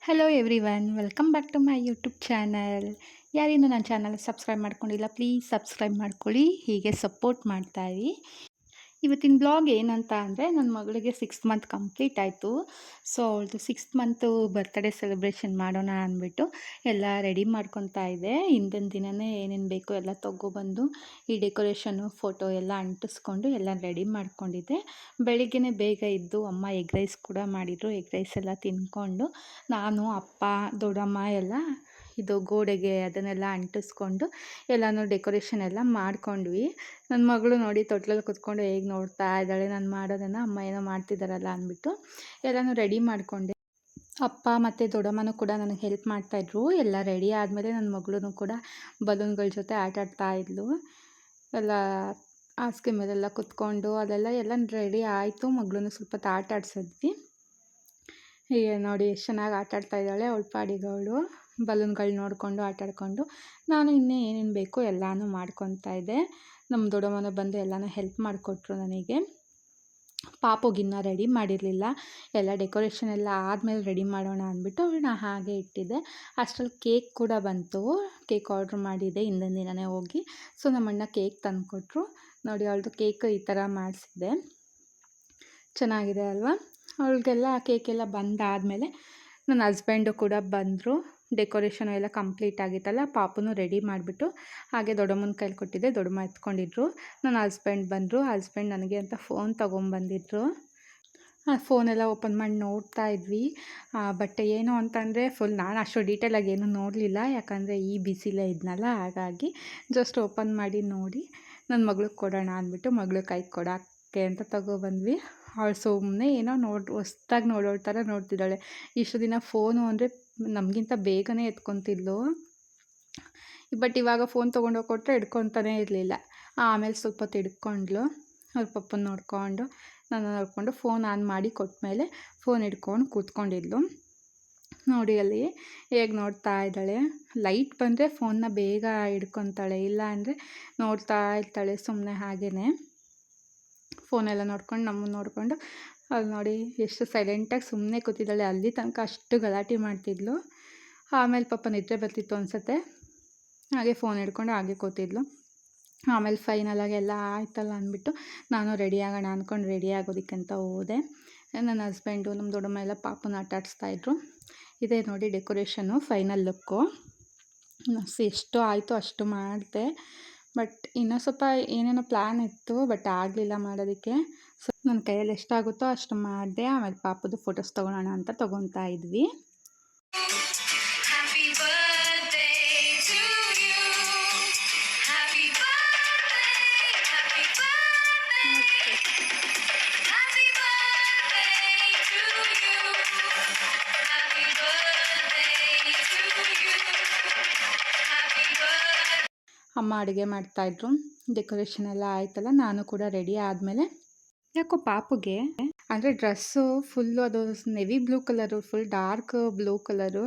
Hello everyone, welcome back to my YouTube channel. ಯಾರಿನ್ನೂ ನನ್ನ channel subscribe ಮಾಡ್ಕೊಂಡಿಲ್ಲ, please subscribe ಮಾಡ್ಕೊಳ್ಳಿ, ಹೀಗೆ ಸಪೋರ್ಟ್ ಮಾಡ್ತಾಯಿರಿ. ಇವತ್ತಿನ ಬ್ಲಾಗ್ ಏನಂತ ಅಂದರೆ, ನನ್ನ ಮಗಳಿಗೆ 6th ಮಂತ್ ಕಂಪ್ಲೀಟ್ ಆಯಿತು. ಸೊ ಅವಳದು 6th ಮಂತು ಬರ್ತ್ಡೇ ಸೆಲೆಬ್ರೇಷನ್ ಮಾಡೋಣ ಅಂದ್ಬಿಟ್ಟು ಎಲ್ಲ ರೆಡಿ ಮಾಡ್ಕೊತಾ ಇದ್ದೆ. ಹಿಂದಿನ ದಿನವೇ ಏನೇನು ಬೇಕೋ ಎಲ್ಲ ತೊಗೊಬಂದು ಈ ಡೆಕೋರೇಷನು ಫೋಟೋ ಎಲ್ಲ ಅಂಟಿಸ್ಕೊಂಡು ಎಲ್ಲ ರೆಡಿ ಮಾಡ್ಕೊಂಡಿದ್ದೆ. ಬೆಳಿಗ್ಗೆ ಬೇಗ ಇದ್ದು ಅಮ್ಮ ಎಗ್ ರೈಸ್ ಕೂಡ ಮಾಡಿದರು. ಎಗ್ ರೈಸ್ ಎಲ್ಲ ತಿಂದ್ಕೊಂಡು ನಾನು ಅಪ್ಪ ದೊಡ್ಡಮ್ಮ ಎಲ್ಲ ಇದು ಗೋಡೆಗೆ ಅದನ್ನೆಲ್ಲ ಅಂಟಿಸ್ಕೊಂಡು ಎಲ್ಲನೂ ಡೆಕೋರೇಷನ್ ಎಲ್ಲ ಮಾಡ್ಕೊಂಡ್ವಿ. ನನ್ನ ಮಗಳು ನೋಡಿ ತೊಟ್ಲಲ್ಲಿ ಕುತ್ಕೊಂಡು ಹೇಗೆ ನೋಡ್ತಾ ಇದ್ದಾಳೆ ನಾನು ಮಾಡೋದನ್ನು, ಅಮ್ಮ ಏನೋ ಮಾಡ್ತಿದ್ದಾರಲ್ಲ ಅಂದ್ಬಿಟ್ಟು ಎಲ್ಲನೂ ರೆಡಿ ಮಾಡಿಕೊಂಡೆ. ಅಪ್ಪ ಮತ್ತು ದೊಡ್ಡಮ್ಮನೂ ಕೂಡ ನನಗೆ ಹೆಲ್ಪ್ ಮಾಡ್ತಾಯಿದ್ರು. ಎಲ್ಲ ರೆಡಿ ಆದಮೇಲೆ ನನ್ನ ಮಗಳೂ ಕೂಡ ಬಲೂನ್ಗಳ ಜೊತೆ ಆಟಾಡ್ತಾ ಇದ್ಲು. ಎಲ್ಲ ಹಾಸಿಗೆ ಮೇಲೆಲ್ಲ ಕುತ್ಕೊಂಡು ಎಲ್ಲ ರೆಡಿ ಆಯಿತು. ಮಗಳೂ ಸ್ವಲ್ಪ ಆಟ ಆಡಿಸಿದ್ವಿ. ಹೀಗೆ ನೋಡಿ ಎಷ್ಟು ಚೆನ್ನಾಗಿ ಆಟಾಡ್ತಾ ಇದ್ದಾಳೆ ಅವಳ ಪಾಡಿಗೆ ಅವಳು. ಬಲೂನ್ಗಳು ನೋಡಿಕೊಂಡು ಆಟಾಡಿಕೊಂಡು ನಾನು ಇನ್ನೂ ಏನೇನು ಬೇಕೋ ಎಲ್ಲನೂ ಮಾಡ್ಕೊತಾ ಇದ್ದೆ. ನಮ್ಮ ದೊಡ್ಡಮ್ಮನ ಬಂದು ಎಲ್ಲನೂ ಹೆಲ್ಪ್ ಮಾಡಿಕೊಟ್ರು ನನಗೆ. ಪಾಪುಗಿನ್ನ ರೆಡಿ ಮಾಡಿರಲಿಲ್ಲ, ಎಲ್ಲ ಡೆಕೋರೇಷನ್ ಎಲ್ಲ ಆದಮೇಲೆ ರೆಡಿ ಮಾಡೋಣ ಅಂದ್ಬಿಟ್ಟು ಅವಳನ್ನ ಹಾಗೆ ಇಟ್ಟಿದ್ದೆ. ಅಷ್ಟರಲ್ಲಿ ಕೇಕ್ ಕೂಡ ಬಂತು. ಕೇಕ್ ಆರ್ಡ್ರ್ ಮಾಡಿದ್ದೆ ಹಿಂದಿನ ದಿನವೇ ಹೋಗಿ. ಸೊ ನಮ್ಮಣ್ಣ ಕೇಕ್ ತಂದುಕೊಟ್ರು. ನೋಡಿ ಅವಳದು ಕೇಕ್ ಈ ಥರ ಮಾಡಿಸಿದ್ದೆ, ಚೆನ್ನಾಗಿದೆ ಅಲ್ವಾ. ಅವಳಿಗೆಲ್ಲ ಕೇಕೆಲ್ಲ ಬಂದಾದಮೇಲೆ ನನ್ನ ಹಸ್ಬೆಂಡು ಕೂಡ ಬಂದರು. ಡೆಕೋರೇಷನು ಎಲ್ಲ ಕಂಪ್ಲೀಟ್ ಆಗಿತ್ತಲ್ಲ, ಪಾಪುನೂ ರೆಡಿ ಮಾಡಿಬಿಟ್ಟು ಹಾಗೆ ದೊಡ್ಡಮ್ಮನ ಕೈಲಿ ಕೊಟ್ಟಿದ್ದೆ, ದೊಡ್ಡಮ್ಮ ಎತ್ಕೊಂಡಿದ್ರು. ನನ್ನ ಹಸ್ಬೆಂಡ್ ಬಂದರು. ಹಸ್ಬೆಂಡ್ ನನಗೆ ಅಂತ ಫೋನ್ ತೊಗೊಂಬಂದಿದ್ರು. ಆ ಫೋನೆಲ್ಲ ಓಪನ್ ಮಾಡಿ ನೋಡ್ತಾ ಇದ್ವಿ. ಬಟ್ ಏನು ಅಂತಂದರೆ ನಾನು ಅಷ್ಟು ಡೀಟೇಲಾಗಿ ಏನೂ ನೋಡಲಿಲ್ಲ, ಯಾಕಂದರೆ ಈ ಬಿಸಿಲೇ ಇದ್ನಲ್ಲ, ಹಾಗಾಗಿ ಜಸ್ಟ್ ಓಪನ್ ಮಾಡಿ ನೋಡಿ ನನ್ನ ಮಗಳಿಗೆ ಕೊಡೋಣ ಅಂದ್ಬಿಟ್ಟು ಮಗಳು ಕೈಗೆ ಕೊಡೋಕ್ಕೆ ಅಂತ ತಗೊಬಂದ್ವಿ. ಅವಳು ಸುಮ್ಮನೆ ಏನೋ ಹೊಸ್ದಾಗಿ ನೋಡೋಳ ಥರ ನೋಡ್ತಿದ್ದಾಳೆ. ಇಷ್ಟು ದಿನ ಫೋನು ಅಂದರೆ ನಮಗಿಂತ ಬೇಗನೆ ಎತ್ಕೊತಿದ್ಲು. ಬಟ್ ಇವಾಗ ಫೋನ್ ತೊಗೊಂಡೋಗಿ ಕೊಟ್ಟರೆ ಹಿಡ್ಕೊತಾನೇ ಇರಲಿಲ್ಲ. ಆಮೇಲೆ ಸ್ವಲ್ಪ ಹೊತ್ತು ಹಿಡ್ಕೊಂಡ್ಲು. ಅವ್ರ ಪಪ್ಪನ ನೋಡಿಕೊಂಡು ನಾನು ನೋಡಿಕೊಂಡು ಫೋನ್ ಆನ್ ಮಾಡಿ ಕೊಟ್ಟಮೇಲೆ ಫೋನ್ ಹಿಡ್ಕೊಂಡು ಕೂತ್ಕೊಂಡಿದ್ಲು. ನೋಡಿ ಅಲ್ಲಿ ಹೇಗೆ ನೋಡ್ತಾ ಇದ್ದಾಳೆ. ಲೈಟ್ ಬಂದರೆ ಫೋನ್ನ ಬೇಗ ಹಿಡ್ಕೊತಾಳೆ, ಇಲ್ಲ ಅಂದರೆ ನೋಡ್ತಾ ಇರ್ತಾಳೆ ಸುಮ್ಮನೆ ಹಾಗೇ. ಫೋನೆಲ್ಲ ನೋಡ್ಕೊಂಡು ನಮ್ಮನ್ನು ನೋಡಿಕೊಂಡು ಅಲ್ಲಿ ನೋಡಿ ಎಷ್ಟು ಸೈಲೆಂಟಾಗಿ ಸುಮ್ಮನೆ ಕೂತಿದ್ದಾಳೆ. ಅಲ್ಲಿ ತನಕ ಅಷ್ಟು ಗಲಾಟೆ ಮಾಡ್ತಿದ್ಲು. ಆಮೇಲೆ ಪಾಪ ನಿದ್ರೆ ಬರ್ತಿತ್ತು ಅನಿಸುತ್ತೆ, ಹಾಗೆ ಫೋನ್ ಹಿಡ್ಕೊಂಡು ಹಾಗೆ ಕೂತಿದ್ಲು. ಆಮೇಲೆ ಫೈನಲಾಗಿ ಎಲ್ಲ ಆಯ್ತಲ್ಲ ಅಂದ್ಬಿಟ್ಟು ನಾನು ರೆಡಿ ಆಗೋಣ ಅಂದ್ಕೊಂಡು ರೆಡಿ ಆಗೋದಕ್ಕಂತ ಹೋದೆ. ನನ್ನ ಹಸ್ಬೆಂಡು ನಮ್ಮ ದೊಡ್ಡಮ್ಮ ಎಲ್ಲ ಪಾಪನ ಆಟ ಆಡಿಸ್ತಾಯಿದ್ರು. ಇದೇ ನೋಡಿ ಡೆಕೋರೇಷನ್ನು ಫೈನಲ್ ಲುಕ್ಕು. ಎಷ್ಟು ಆಯಿತು ಅಷ್ಟು ಮಾಡಿದೆ. ಬಟ್ ಇನ್ನೂ ಸ್ವಲ್ಪ ಏನೇನೋ ಪ್ಲ್ಯಾನ್ ಇತ್ತು, ಬಟ್ ಆಗಲಿಲ್ಲ ಮಾಡೋದಕ್ಕೆ. ಸೊ ನನ್ನ ಕೈಯಲ್ಲಿ ಎಷ್ಟಾಗುತ್ತೋ ಅಷ್ಟು ಮಾಡಿದೆ. ಆಮೇಲೆ ಪಾಪದು ಫೋಟೋಸ್ ತೊಗೊಳೋಣ ಅಂತ ತೊಗೊತಾ ಇದ್ವಿ. ಅಮ್ಮ ಅಡುಗೆ ಮಾಡ್ತಾಯಿದ್ರು. ಡೆಕೋರೇಷನ್ ಎಲ್ಲ ಆಯ್ತಲ್ಲ, ನಾನು ಕೂಡ ರೆಡಿ ಆದಮೇಲೆ ಯಾಕೋ ಪಾಪುಗೆ ಅಂದರೆ ಡ್ರೆಸ್ಸು ಫುಲ್ಲು ಅದು navy blue colour, full dark blue colour,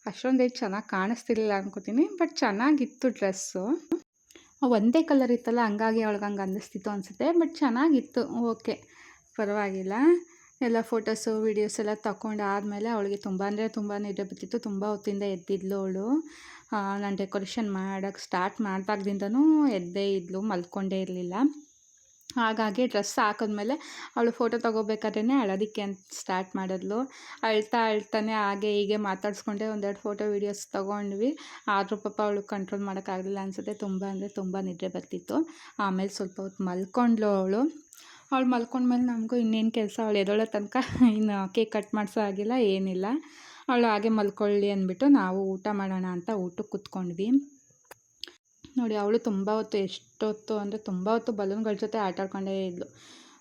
ಅಷ್ಟೊಂದೇನು ಚೆನ್ನಾಗಿ ಕಾಣಿಸ್ತಿರ್ಲಿಲ್ಲ ಅನ್ಕೋತೀನಿ. ಬಟ್ ಚೆನ್ನಾಗಿತ್ತು ಡ್ರೆಸ್ಸು. ಒಂದೇ ಕಲರ್ ಇತ್ತಲ್ಲ, ಹಂಗಾಗಿ ಅವಳಿಗೆ ಹಂಗೆ ಅನ್ನಿಸ್ತಿತ್ತು ಅನಿಸುತ್ತೆ. ಬಟ್ ಚೆನ್ನಾಗಿತ್ತು, ಓಕೆ ಪರವಾಗಿಲ್ಲ. ಎಲ್ಲ ಫೋಟೋಸು ವೀಡಿಯೋಸ್ ಎಲ್ಲ ತಗೊಂಡು ಆದಮೇಲೆ ಅವಳಿಗೆ ತುಂಬ ಅಂದರೆ ತುಂಬ ನಿದ್ದೆ ಬರ್ತಿತ್ತು. ತುಂಬ ಹೊತ್ತಿಂದ ಎದ್ದಿದ್ಲು ಅವಳು. ನಾನು ಡೆಕೋರೇಷನ್ ಮಾಡೋಕ್ಕೆ ಸ್ಟಾರ್ಟ್ ಮಾಡಿದಾಗ್ದಿಂದನೂ ಎದ್ದೇ ಇದ್ಲು, ಮಲ್ಕೊಂಡೇ ಇರಲಿಲ್ಲ. ಹಾಗಾಗಿ ಡ್ರೆಸ್ ಹಾಕಿದ್ಮೇಲೆ ಅವಳು ಫೋಟೋ ತೊಗೋಬೇಕಾದ್ರೇ ಅಳೋದಕ್ಕೆ ಅಂತ ಸ್ಟಾರ್ಟ್ ಮಾಡಿದ್ಲು. ಅಳ್ತಾನೆ ಹಾಗೆ ಹೀಗೆ ಮಾತಾಡಿಸ್ಕೊಂಡೆ ಒಂದೆರಡು ಫೋಟೋ ವೀಡಿಯೋಸ್ ತೊಗೊಂಡ್ವಿ. ಆದರೂ ಪಾಪ ಅವಳು ಕಂಟ್ರೋಲ್ ಮಾಡೋಕ್ಕಾಗಲಿಲ್ಲ ಅನಿಸುತ್ತೆ. ತುಂಬ ಅಂದರೆ ತುಂಬ ನಿದ್ರೆ ಬರ್ತಿತ್ತು. ಆಮೇಲೆ ಸ್ವಲ್ಪ ಹೊತ್ತು ಮಲ್ಕೊಂಡ್ಲು ಅವಳು ಮಲ್ಕೊಂಡ್ಮೇಲೆ ನಮಗೂ ಇನ್ನೇನು ಕೆಲಸ, ಅವಳು ಎದ್ದೊಳೋ ತನಕ ಇನ್ನು ಕೇಕ್ ಕಟ್ ಮಾಡಿಸೋ ಆಗಿಲ್ಲ, ಏನಿಲ್ಲ. ಅವಳು ಹಾಗೆ ಮಲ್ಕೊಳ್ಳಿ ಅಂದ್ಬಿಟ್ಟು ನಾವು ಊಟ ಮಾಡೋಣ ಅಂತ ಊಟಕ್ಕೆ ಕೂತ್ಕೊಂಡ್ವಿ. ನೋಡಿ ಅವಳು ತುಂಬ ಹೊತ್ತು, ಎಷ್ಟೊತ್ತು ಅಂದರೆ ತುಂಬ ಹೊತ್ತು ಬಲೂನ್ಗಳ ಜೊತೆ ಆಟಾಡ್ಕೊಂಡೇ ಇದ್ಲು.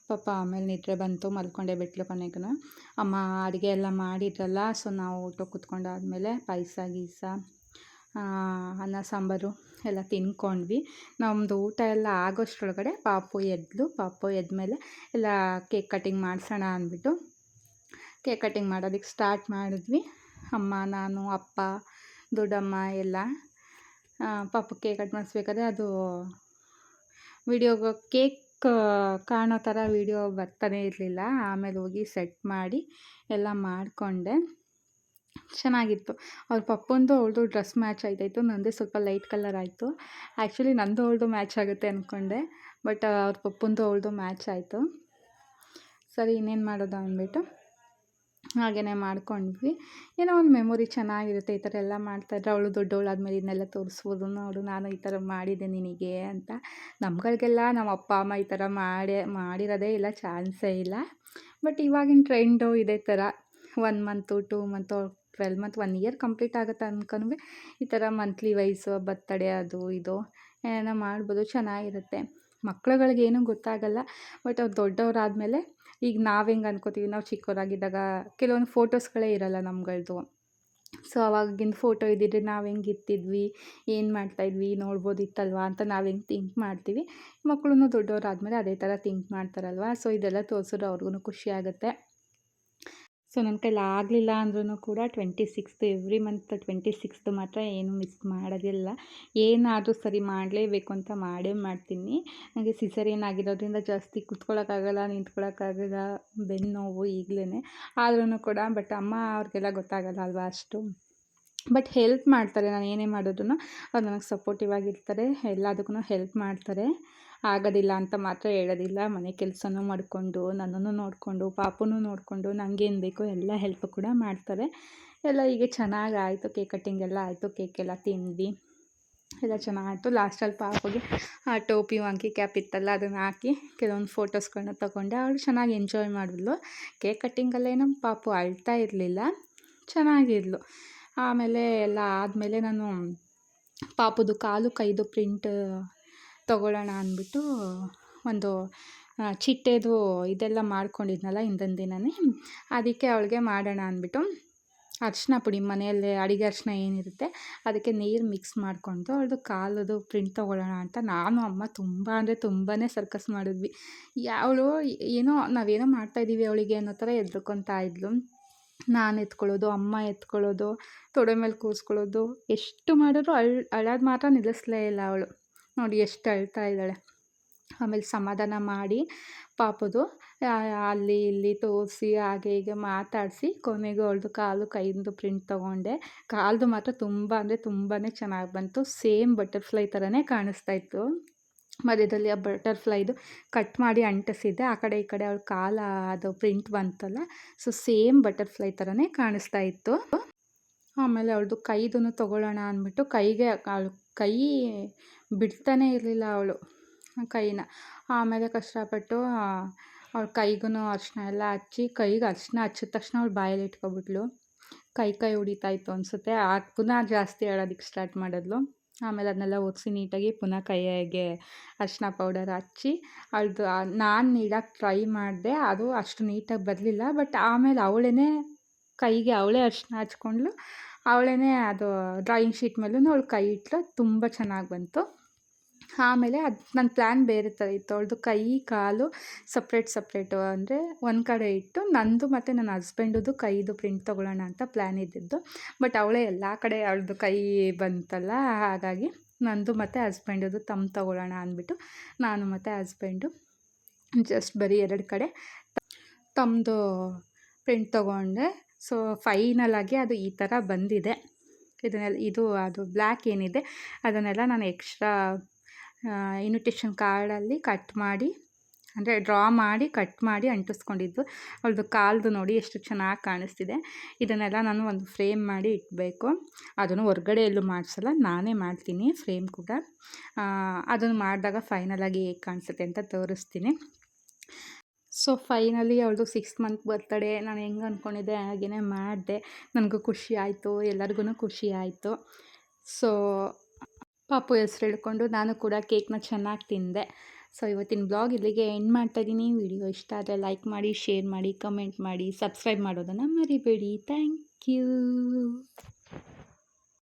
ಪಾಪ ಆಮೇಲೆ ನಿದ್ರೆ ಬಂತು, ಮಲ್ಕೊಂಡೇ ಬಿಟ್ಲು ಕೊನೆಗೂ. ಅಮ್ಮ ಅಡುಗೆ ಎಲ್ಲ ಮಾಡಿದ್ರಲ್ಲ, ಸೊ ನಾವು ಊಟಕ್ಕೆ ಕೂತ್ಕೊಂಡಾದ್ಮೇಲೆ ಪಾಯಸ ಗೀಸ ಅನ್ನ ಸಾಂಬಾರು ಎಲ್ಲ ತಿನ್ಕೊಂಡ್ವಿ. ನಮ್ಮದು ಊಟ ಎಲ್ಲ ಆಗೋಷ್ಟರೊಳಗಡೆ ಪಾಪು ಎದ್ಮೇಲೆ ಎಲ್ಲ ಕೇಕ್ ಕಟ್ಟಿಂಗ್ ಮಾಡಿಸೋಣ ಅಂದ್ಬಿಟ್ಟು ಕೇಕ್ ಕಟ್ಟಿಂಗ್ ಮಾಡೋದಕ್ಕೆ ಸ್ಟಾರ್ಟ್ ಮಾಡಿದ್ವಿ. ಅಮ್ಮ, ನಾನು, ಅಪ್ಪ, ದೊಡ್ಡಮ್ಮ ಎಲ್ಲ. ಪಾಪು ಕೇಕ್ ಕಟ್ ಮಾಡಿಸ್ಬೇಕಾದ್ರೆ ಅದು ಕೇಕ್ ಕಾಣೋ ಥರ ವೀಡಿಯೋ ಬರ್ತಾನೆ ಇರಲಿಲ್ಲ. ಆಮೇಲೆ ಹೋಗಿ ಸೆಟ್ ಮಾಡಿ ಎಲ್ಲ ಮಾಡಿಕೊಂಡೆ. ಚೆನ್ನಾಗಿತ್ತು. ಅವ್ರ ಪಪ್ಪಂದು ಅವ್ಳದು ಡ್ರೆಸ್ ಮ್ಯಾಚ್ ಆಯ್ತಾಯಿತ್ತು. ನಂದೇ ಸ್ವಲ್ಪ ಲೈಟ್ ಕಲರ್ ಆಯಿತು. ಆ್ಯಕ್ಚುಲಿ ನಂದು ಅವ್ಳದು ಮ್ಯಾಚ್ ಆಗುತ್ತೆ ಅಂದ್ಕೊಂಡೆ, ಬಟ್ ಅವ್ರ ಪಪ್ಪಂದು ಅವ್ಳದು ಮ್ಯಾಚ್ ಆಯಿತು. ಸರಿ ಇನ್ನೇನು ಮಾಡೋದು ಅಂದ್ಬಿಟ್ಟು ಹಾಗೆಯೇ ಮಾಡ್ಕೊಂಡ್ವಿ. ಏನೋ ಒಂದು ಮೆಮೊರಿ ಚೆನ್ನಾಗಿರುತ್ತೆ. ಈ ಥರ ಎಲ್ಲ ಮಾಡ್ತಾಯಿದ್ರೆ ಅವಳು ದೊಡ್ಡವಳಾದ್ಮೇಲೆ ಇದನ್ನೆಲ್ಲ ತೋರಿಸ್ಬೋದು, ನೋಡು ನಾನು ಈ ಥರ ಮಾಡಿದ್ದೆ ನಿನಗೆ ಅಂತ. ನಮ್ಗಳಿಗೆಲ್ಲ ನಮ್ಮ ಅಪ್ಪ ಅಮ್ಮ ಈ ಥರ ಮಾಡಿರೋದೇ ಇಲ್ಲ, ಚಾನ್ಸೇ ಇಲ್ಲ. ಬಟ್ ಇವಾಗಿನ ಟ್ರೆಂಡು ಇದೇ ಥರ 1 month 2 month 12 month 1 year complete ಆಗುತ್ತೆ ಅನ್ಕೊಂಡ್ವಿ ಈ ಥರ ಮಂತ್ಲಿ ವೈಸು ಬರ್ತಡೇ ಅದು ಇದು ಏನೇನೋ ಮಾಡ್ಬೋದು, ಚೆನ್ನಾಗಿರುತ್ತೆ. ಮಕ್ಳುಗಳಿಗೇನೂ ಗೊತ್ತಾಗಲ್ಲ. ಬಟ್ ಅವ್ರು ದೊಡ್ಡವರಾದಮೇಲೆ ಈಗ ನಾವು ಹೆಂಗೆ ಅನ್ಕೋತೀವಿ, ನಾವು ಚಿಕ್ಕವರಾಗಿದ್ದಾಗ ಕೆಲವೊಂದು ಫೋಟೋಸ್ಗಳೇ ಇರಲ್ಲ ನಮ್ಗಳದ್ದು. ಸೊ ಅವಾಗಿನ ಫೋಟೋ ಇದ್ದಿದ್ರೆ ನಾವು ಹೆಂಗೆ ಇರ್ತಿದ್ವಿ, ಏನು ಮಾಡ್ತಾಯಿದ್ವಿ ನೋಡ್ಬೋದಿತ್ತಲ್ವ ಅಂತ ನಾವು ಹೆಂಗೆ ಥಿಂಕ್ ಮಾಡ್ತೀವಿ. ಮಕ್ಕಳು ದೊಡ್ಡವರಾದಮೇಲೆ ಅದೇ ಥರ ಥಿಂಕ್ ಮಾಡ್ತಾರಲ್ವ. ಸೊ ಇದೆಲ್ಲ ತೋರಿಸಿದ್ರೆ ಅವ್ರಿಗೂ ಖುಷಿ ಆಗುತ್ತೆ. ಸೊ ನನ್ನ ಕೈಲಿ ಆಗಲಿಲ್ಲ ಅಂದ್ರೂ ಕೂಡ 26th ಎವ್ರಿ ಮಂತ್ 26th ಮಾತ್ರ ಏನು ಮಿಸ್ ಮಾಡೋದಿಲ್ಲ. ಏನಾದರೂ ಸರಿ ಮಾಡಲೇಬೇಕು ಅಂತ ಮಾಡೇ ಮಾಡ್ತೀನಿ. ನನಗೆ ಸಿಸೇರಿಯನ್ ಆಗಿರೋದ್ರಿಂದ ಜಾಸ್ತಿ ಕೂತ್ಕೊಳ್ಳೋಕ್ಕಾಗಲ್ಲ, ನಿಂತ್ಕೊಳ್ಳೋಕ್ಕಾಗಲ್ಲ, ಬೆನ್ನು ನೋವು ಈಗಲೇ ಆದ್ರೂ ಕೂಡ. ಬಟ್ ಅಮ್ಮ ಅವ್ರಿಗೆಲ್ಲ ಗೊತ್ತಾಗಲ್ಲ ಅಲ್ವಾ ಅಷ್ಟು. ಬಟ್ ಹೆಲ್ಪ್ ಮಾಡ್ತಾರೆ, ನಾನು ಏನೇ ಮಾಡಿದ್ರು ಅವ್ರು ನನಗೆ ಸಪೋರ್ಟಿವ್ ಆಗಿರ್ತಾರೆ, ಎಲ್ಲದಕ್ಕೂ ಹೆಲ್ಪ್ ಮಾಡ್ತಾರೆ. ಆಗೋದಿಲ್ಲ ಅಂತ ಮಾತ್ರ ಹೇಳೋದಿಲ್ಲ. ಮನೆ ಕೆಲಸನೂ ಮಾಡಿಕೊಂಡು, ನನ್ನನ್ನು ನೋಡಿಕೊಂಡು, ಪಾಪುನೂ ನೋಡಿಕೊಂಡು, ನನಗೇನು ಬೇಕೋ ಎಲ್ಲ ಹೆಲ್ಪ್ ಕೂಡ ಮಾಡ್ತಾರೆ. ಎಲ್ಲ ಹೀಗೆ ಚೆನ್ನಾಗಾಯಿತು. ಕೇಕ್ ಕಟ್ಟಿಂಗ್ ಎಲ್ಲ ಆಯಿತು, ಕೇಕೆಲ್ಲ ತಿಂದ್ವಿ, ಎಲ್ಲ ಚೆನ್ನಾಗಿತ್ತು. ಲಾಸ್ಟಲ್ಲಿ ಪಾಪುಗೆ ಟೋಪಿ ವಾಂಕಿ ಕ್ಯಾಪ್ ಇತ್ತಲ್ಲ ಅದನ್ನು ಹಾಕಿ ಕೆಲವೊಂದು ಫೋಟೋಸ್ಗಳನ್ನ ತೊಗೊಂಡೆ. ಅವಳು ಚೆನ್ನಾಗಿ ಎಂಜಾಯ್ ಮಾಡಿದ್ಲು. ಕೇಕ್ ಕಟ್ಟಿಂಗಲ್ಲೇ ನಮ್ಮ ಪಾಪು ಅಳ್ತಾ ಇರಲಿಲ್ಲ, ಚೆನ್ನಾಗಿದ್ಲು. ಆಮೇಲೆ ಎಲ್ಲ ಆದಮೇಲೆ ನಾನು ಪಾಪುದು ಕಾಲು ಕೈದು ಪ್ರಿಂಟ್ ತೊಗೊಳ್ಳೋಣ ಅಂದ್ಬಿಟ್ಟು ಒಂದು ಚಿಟ್ಟೆದು ಇದೆಲ್ಲ ಮಾಡ್ಕೊಂಡಿದ್ನಲ್ಲ ಹಿಂದಿನ ದಿನವೇ, ಅದಕ್ಕೆ ಅವಳಿಗೆ ಮಾಡೋಣ ಅಂದ್ಬಿಟ್ಟು ಅರಿಶಿನ ಪುಡಿ ಮನೆಯಲ್ಲೇ ಅಡುಗೆ ಅರಿಶಿನ ಏನಿರುತ್ತೆ ಅದಕ್ಕೆ ನೀರು ಮಿಕ್ಸ್ ಮಾಡಿಕೊಂಡು ಅವಳದು ಕಾಲದು ಪ್ರಿಂಟ್ ತೊಗೊಳ್ಳೋಣ ಅಂತ ನಾನು ಅಮ್ಮ ತುಂಬ ಅಂದರೆ ತುಂಬಾ ಸರ್ಕಸ್ ಮಾಡಿದ್ವಿ. ಅವಳು ಏನೋ ನಾವೇನೋ ಮಾಡ್ತಾಯಿದ್ದೀವಿ ಅವಳಿಗೆ ಅನ್ನೋ ಥರ ಹೆದ್ರುಕೊತಾ ಇದ್ಲು. ನಾನು ಎತ್ಕೊಳ್ಳೋದು, ಅಮ್ಮ ಎತ್ಕೊಳ್ಳೋದು, ತೊಡೆ ಮೇಲೆ ಕೂರಿಸ್ಕೊಳ್ಳೋದು, ಎಷ್ಟು ಮಾಡಿದ್ರು ಅಳೋದು ಮಾತ್ರ ನಿಲ್ಲಿಸ್ಲೇ ಇಲ್ಲ ಅವಳು. ನೋಡಿ ಎಷ್ಟು ಅಳ್ತಾ ಇದ್ದಾಳೆ. ಆಮೇಲೆ ಸಮಾಧಾನ ಮಾಡಿ ಪಾಪುದು ಅಲ್ಲಿ ಇಲ್ಲಿ ತೋರಿಸಿ ಹಾಗೆ ಹೀಗೆ ಮಾತಾಡಿಸಿ ಕೊನೆಗೂ ಅವಳದು ಕಾಲು ಕೈಯಿಂದ ಪ್ರಿಂಟ್ ತೊಗೊಂಡೆ. ಕಾಲ್ದು ಮಾತ್ರ ತುಂಬ ಅಂದರೆ ತುಂಬಾ ಚೆನ್ನಾಗಿ ಬಂತು. ಸೇಮ್ ಬಟರ್ಫ್ಲೈ ಥರನೇ ಕಾಣಿಸ್ತಾಯಿತ್ತು. ಮಧ್ಯದಲ್ಲಿ ಆ ಬಟರ್ಫ್ಲೈದು ಕಟ್ ಮಾಡಿ ಅಂಟಿಸಿದ್ದೆ, ಆ ಕಡೆ ಈ ಕಡೆ ಅವಳ ಕಾಲ ಅದು ಪ್ರಿಂಟ್ ಬಂತಲ್ಲ, ಸೊ ಸೇಮ್ ಬಟರ್ಫ್ಲೈ ಥರನೇ ಕಾಣಿಸ್ತಾ ಇತ್ತು. ಆಮೇಲೆ ಅವಳದು ಕೈದೂ ತೊಗೊಳ್ಳೋಣ ಅಂದ್ಬಿಟ್ಟು ಕೈಗೆ ಅವಳು ಕೈ ಬಿಡ್ತಾನೇ ಇರಲಿಲ್ಲ ಅವಳು ಕೈನ. ಆಮೇಲೆ ಕಷ್ಟಪಟ್ಟು ಅವಳ ಕೈಗೂ ಅರಿಶಿನ ಎಲ್ಲ ಹಚ್ಚಿ, ಕೈಗೆ ಅರಿಶಿನ ಹಚ್ಚಿದ ತಕ್ಷಣ ಅವಳು ಬಾಯಲ್ಲಿ ಇಟ್ಕೊಬಿಟ್ಲು. ಕೈ ಹೊಡಿತಾಯಿತ್ತು ಅನಿಸುತ್ತೆ. ಪುನಃ ಜಾಸ್ತಿ ಹೇಳೋದಕ್ಕೆ ಸ್ಟಾರ್ಟ್ ಮಾಡಿದ್ಲು. ಆಮೇಲೆ ಅದನ್ನೆಲ್ಲ ಒರೆಸಿ ನೀಟಾಗಿ ಪುನಃ ಕೈಗೆ ಅರಿಶಿನ ಪೌಡರ್ ಹಚ್ಚಿ ಅವಳದು ನಾನು ನೀಡೋಕ್ಕೆ ಟ್ರೈ ಮಾಡಿದೆ, ಅದು ಅಷ್ಟು ನೀಟಾಗಿ ಬರಲಿಲ್ಲ. ಬಟ್ ಆಮೇಲೆ ಅವಳೇ ಕೈಗೆ ಅವಳೇ ಅರಿಶಿನ ಹಚ್ಕೊಂಡ್ಳು, ಅವಳೇ ಅದು ಡ್ರಾಯಿಂಗ್ ಶೀಟ್ ಮೇಲೂ ಅವಳು ಕೈ ಇಟ್ಲು, ತುಂಬ ಚೆನ್ನಾಗಿ ಬಂತು. ಆಮೇಲೆ ಅದು ನನ್ನ ಪ್ಲ್ಯಾನ್ ಬೇರೆ ಥರ ಇತ್ತು. ಅವಳದು ಕೈ ಕಾಲು ಸಪ್ರೇಟು ಅಂದರೆ ಒಂದು ಕಡೆ ಇಟ್ಟು ನಂದು ಮತ್ತು ನನ್ನ ಹಸ್ಬೆಂಡದು ಕೈದು ಪ್ರಿಂಟ್ ತೊಗೊಳ್ಳೋಣ ಅಂತ ಪ್ಲ್ಯಾನ್ ಇದ್ದಿದ್ದು. ಬಟ್ ಅವಳೇ ಎಲ್ಲ ಕಡೆ ಅವಳದು ಕೈ ಬಂತಲ್ಲ, ಹಾಗಾಗಿ ನಂದು ಮತ್ತು ಹಸ್ಬೆಂಡದು ತೊಗೊಳ್ಳೋಣ ಅಂದ್ಬಿಟ್ಟು ನಾನು ಮತ್ತು ಹಸ್ಬೆಂಡು ಜಸ್ಟ್ ಬರೀ 2 ಕಡೆ ತಮ್ಮದು ಪ್ರಿಂಟ್ ತೊಗೊಂಡೆ. ಸೊ ಫೈನಲಾಗಿ ಅದು ಈ ಥರ ಬಂದಿದೆ. ಇದು ಅದು ಬ್ಲ್ಯಾಕ್ ಏನಿದೆ ಅದನ್ನೆಲ್ಲ ನಾನು ಎಕ್ಸ್ಟ್ರಾ ಇನ್ವಿಟೇಷನ್ ಕಾರ್ಡಲ್ಲಿ ಕಟ್ ಮಾಡಿ ಅಂದರೆ ಡ್ರಾ ಮಾಡಿ ಕಟ್ ಮಾಡಿ ಅಂಟಿಸ್ಕೊಂಡಿದ್ದು. ಅವಳದು ಕಾಲ್ದು ನೋಡಿ ಎಷ್ಟು ಚೆನ್ನಾಗಿ ಕಾಣಿಸ್ತಿದೆ. ಇದನ್ನೆಲ್ಲ ನಾನು ಒಂದು ಫ್ರೇಮ್ ಮಾಡಿ ಇಡಬೇಕು. ಅದನ್ನು ಹೊರ್ಗಡೆ ಎಲ್ಲೂ ಮಾಡಿಸಲ್ಲ, ನಾನೇ ಮಾಡ್ತೀನಿ ಫ್ರೇಮ್ ಕೂಡ. ಅದನ್ನು ಮಾಡಿದಾಗ ಫೈನಲಾಗಿ ಹೇಗೆ ಕಾಣಿಸುತ್ತೆ ಅಂತ ತೋರಿಸ್ತೀನಿ. ಸೊ ಫೈನಲಿ ಅವಳದು 6th ಮಂತ್ ಬರ್ತಡೇ ನಾನು ಹೆಂಗೆ ಅಂದ್ಕೊಂಡಿದ್ದೆ ಹಾಗೆಯೇ ಮಾಡಿದೆ. ನನಗೂ ಖುಷಿ ಆಯಿತು, ಎಲ್ಲರಿಗೂ ಖುಷಿ ಆಯಿತು. ಸೊ ಪಾಪು ಹೆಸ್ರು ಹೇಳ್ಕೊಂಡು ನಾನು ಕೂಡ ಕೇಕ್ನ ಚೆನ್ನಾಗಿ ತಿಂದೆ. ಸೊ ಇವತ್ತಿನ ಬ್ಲಾಗ್ ಇಲ್ಲಿಗೆ ಎಂಡ್ ಮಾಡ್ತಾಯಿದ್ದೀನಿ. ವಿಡಿಯೋ ಇಷ್ಟ ಆದರೆ ಲೈಕ್ ಮಾಡಿ, ಶೇರ್ ಮಾಡಿ, ಕಮೆಂಟ್ ಮಾಡಿ, ಸಬ್ಸ್ಕ್ರೈಬ್ ಮಾಡೋದನ್ನು ಮರಿಬೇಡಿ. Thank you.